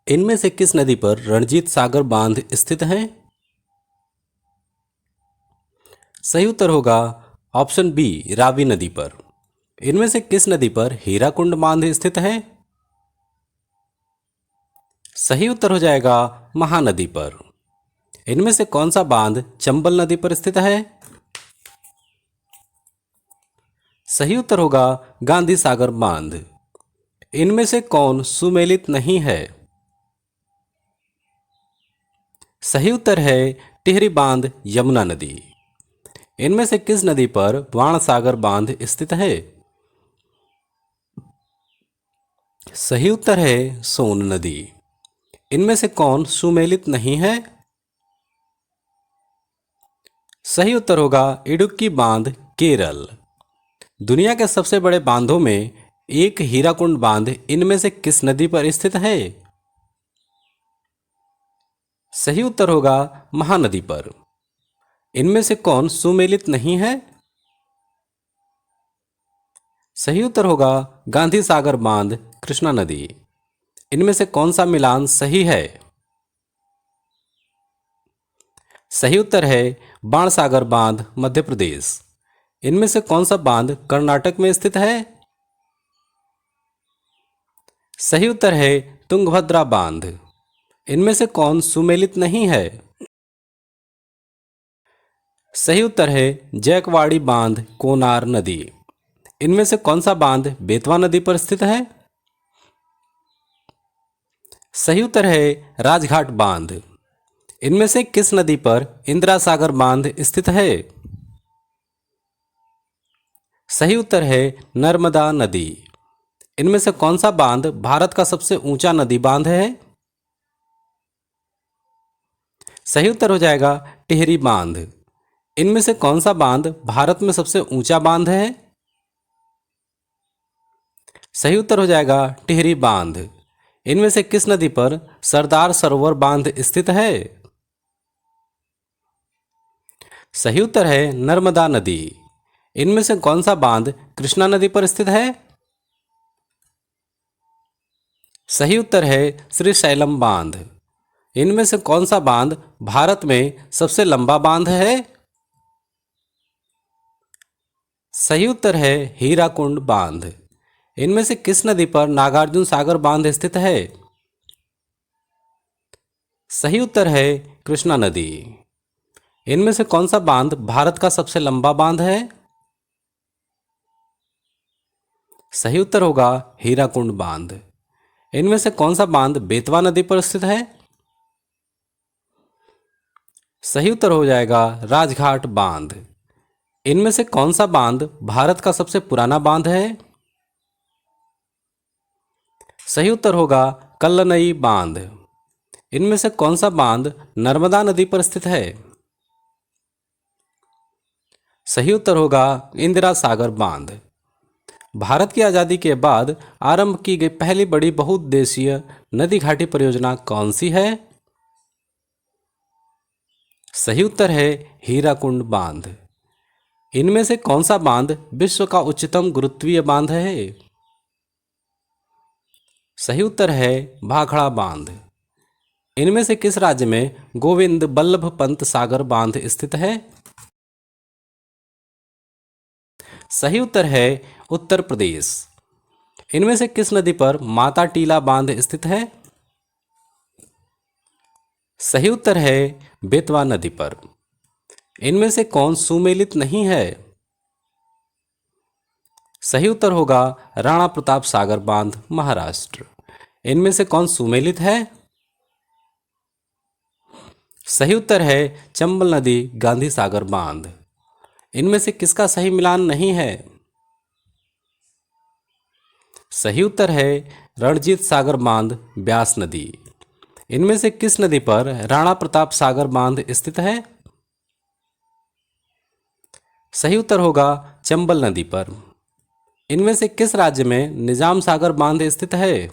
इनमें से किस नदी पर रणजीत सागर बांध स्थित है? सही उत्तर होगा ऑप्शन बी, रावी नदी पर। इनमें से किस नदी पर हीराकुंड बांध स्थित है? सही उत्तर हो जाएगा महानदी पर। इनमें से कौन सा बांध चंबल नदी पर स्थित है? सही उत्तर होगा गांधी सागर बांध। इनमें से कौन सुमेलित नहीं है? सही उत्तर है टिहरी बांध यमुना नदी। इनमें से किस नदी पर बाणसागर बांध स्थित है? सही उत्तर है सोन नदी। इनमें से कौन सुमेलित नहीं है? सही उत्तर होगा इडुक्की बांध केरल। दुनिया के सबसे बड़े बांधों में एक हीराकुंड बांध इनमें से किस नदी पर स्थित है? सही उत्तर होगा महानदी पर। इनमें से कौन सुमेलित नहीं है? सही उत्तर होगा गांधी सागर बांध कृष्णा नदी। इनमें से कौन सा मिलान सही है? सही उत्तर है बाणसागर बांध मध्य प्रदेश। इनमें से कौन सा बांध कर्नाटक में स्थित है? सही उत्तर है तुंगभद्रा बांध। इनमें से कौन सुमेलित नहीं है? सही उत्तर है जैकवाड़ी बांध कोनार नदी। इनमें से कौन सा बांध बेतवा नदी पर स्थित है? सही उत्तर है राजघाट बांध। इनमें से किस नदी पर इंदिरा सागर बांध स्थित है? सही उत्तर है नर्मदा नदी। इनमें से कौन सा बांध भारत का सबसे ऊंचा नदी बांध है? सही उत्तर हो जाएगा टिहरी बांध। इनमें से कौन सा बांध भारत में सबसे ऊंचा बांध है? सही उत्तर हो जाएगा टिहरी बांध। इनमें से किस नदी पर सरदार सरोवर बांध स्थित है? सही उत्तर है नर्मदा नदी। इनमें से कौन सा बांध कृष्णा नदी पर स्थित है? सही उत्तर है श्रीशैलम बांध। इनमें से कौन सा बांध भारत में सबसे लंबा बांध है? सही उत्तर है हीराकुंड बांध। इनमें से किस नदी पर नागार्जुन सागर बांध स्थित है? सही उत्तर है कृष्णा नदी। इनमें से कौन सा बांध भारत का सबसे लंबा बांध है? सही उत्तर होगा हीराकुंड बांध। इनमें से कौन सा बांध बेतवा नदी पर स्थित है? सही उत्तर हो जाएगा राजघाट बांध। इनमें से कौन सा बांध भारत का सबसे पुराना बांध है? सही उत्तर होगा कल्लनई बांध। इनमें से कौन सा बांध नर्मदा नदी पर स्थित है? सही उत्तर होगा इंदिरा सागर बांध। भारत की आज़ादी के बाद आरंभ की गई पहली बड़ी बहुउद्देशीय नदी घाटी परियोजना कौन सी है? सही उत्तर है हीराकुंड बांध। इनमें से कौन सा बांध विश्व का उच्चतम गुरुत्वीय बांध है? सही उत्तर है भाखड़ा बांध। इनमें से किस राज्य में गोविंद बल्लभ पंत सागर बांध स्थित है? सही उत्तर है उत्तर प्रदेश। इनमें से किस नदी पर माता टीला बांध स्थित है? सही उत्तर है बेतवा नदी पर। इनमें से कौन सुमेलित नहीं है? सही उत्तर होगा राणा प्रताप सागर बांध महाराष्ट्र। इनमें से कौन सुमेलित है? सही उत्तर है चंबल नदी गांधी सागर बांध। इनमें से किसका सही मिलान नहीं है? सही उत्तर है रणजीत सागर बांध ब्यास नदी। इनमें से किस नदी पर राणा प्रताप सागर बांध स्थित है? सही उत्तर होगा चंबल नदी पर। इनमें से किस राज्य में निजाम सागर बांध स्थित है?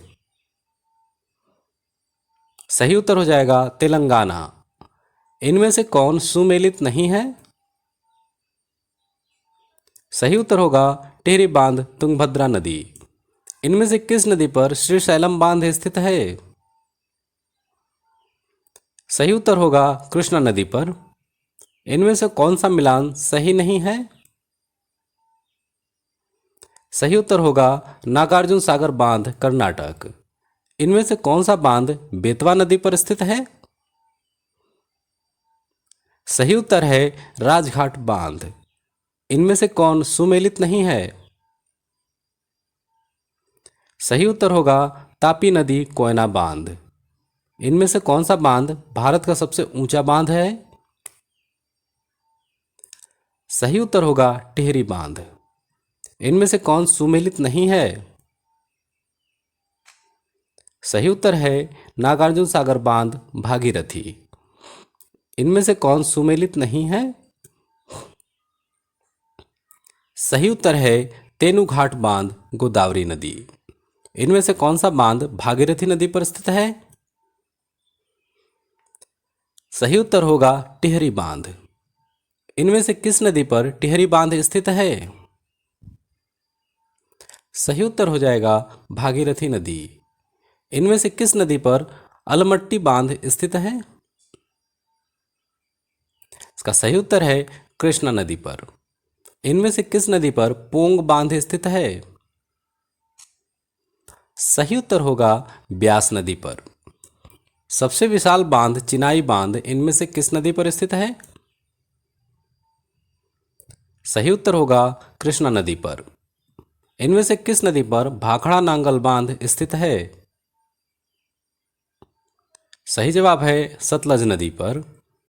सही उत्तर हो जाएगा तेलंगाना। इनमें से कौन सुमेलित नहीं है? सही उत्तर होगा टिहरी बांध तुंगभद्रा नदी। इनमें से किस नदी पर श्रीशैलम बांध स्थित है? सही उत्तर होगा कृष्णा नदी पर। इनमें से कौन सा मिलान सही नहीं है? सही उत्तर होगा नागार्जुन सागर बांध कर्नाटक। इनमें से कौन सा बांध बेतवा नदी पर स्थित है? सही उत्तर है राजघाट बांध। इनमें से कौन सुमेलित नहीं है? सही उत्तर होगा तापी नदी कोयना बांध। इनमें से कौन सा बांध भारत का सबसे ऊंचा बांध है? सही उत्तर होगा टिहरी बांध। इनमें से कौन सुमेलित नहीं है? सही उत्तर है नागार्जुन सागर बांध भागीरथी। इनमें से कौन सुमेलित नहीं है? सही उत्तर है तेनुघाट बांध गोदावरी नदी। इनमें से कौन सा बांध भागीरथी नदी पर स्थित है? सही उत्तर होगा टिहरी बांध। इनमें से किस नदी पर टिहरी बांध स्थित है? सही उत्तर हो जाएगा भागीरथी नदी। इनमें से किस नदी पर अलमट्टी बांध स्थित है? इसका सही उत्तर है कृष्णा नदी पर। इनमें से किस नदी पर पोंग बांध स्थित है? सही उत्तर होगा ब्यास नदी पर। सबसे विशाल बांध चिनाई बांध इनमें से किस नदी पर स्थित है? सही उत्तर होगा कृष्णा नदी पर। इनमें से किस नदी पर भाखड़ा नांगल बांध स्थित है? सही जवाब है सतलज नदी पर।